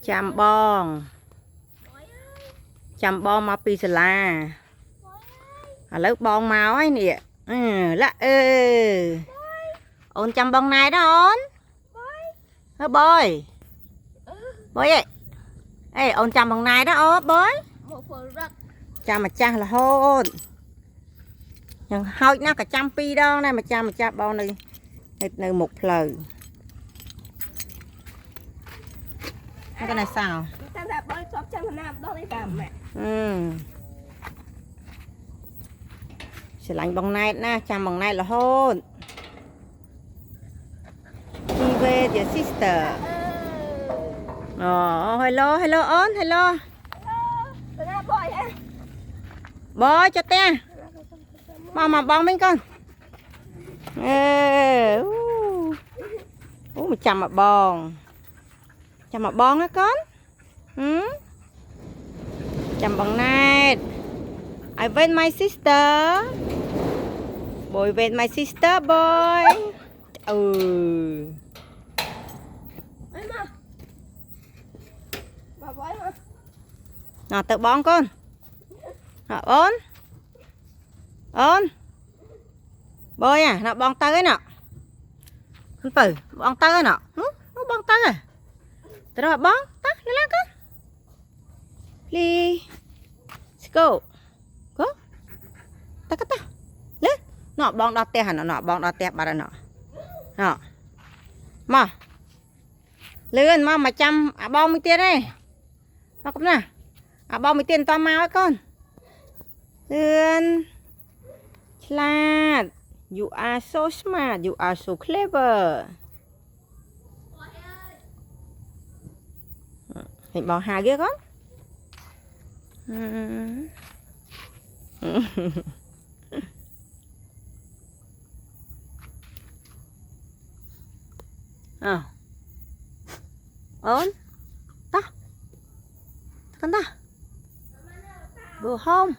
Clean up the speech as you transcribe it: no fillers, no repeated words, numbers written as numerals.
chăm bong mà pi sả la lớp bong máu ấy nè là ôn chăm bong này đó ôn hơ bơi bơi ê ôn chăm bong này đó ôn bơi chăm mà cha là hôn nhưng hơi nó cả trăm pi đó này mà cha bao này nơi một lời cái này sao sẽ lạnh bằng này na chăm bằng này là hôn đi về dear sister hello on hello bơi cho te mà bong bên con mà chăm mà bong á con chăm bằng này I wait my sister boy wait my sister boy nào tự bong con ôn bơi à nó bong tới nè con tử bong tới nè nó bong tới à từ đó bong ta lên con đi go ta lên nó bong đo te hả nó bong đo te bà nó mà lên mà chăm bong mấy tiền đây nó cũng nè bong mấy tiền to mau ấy con lên Slad, you are so smart, you are so clever. Hình bò hà ghê con. Ổn. Ta. Con ta. Go home.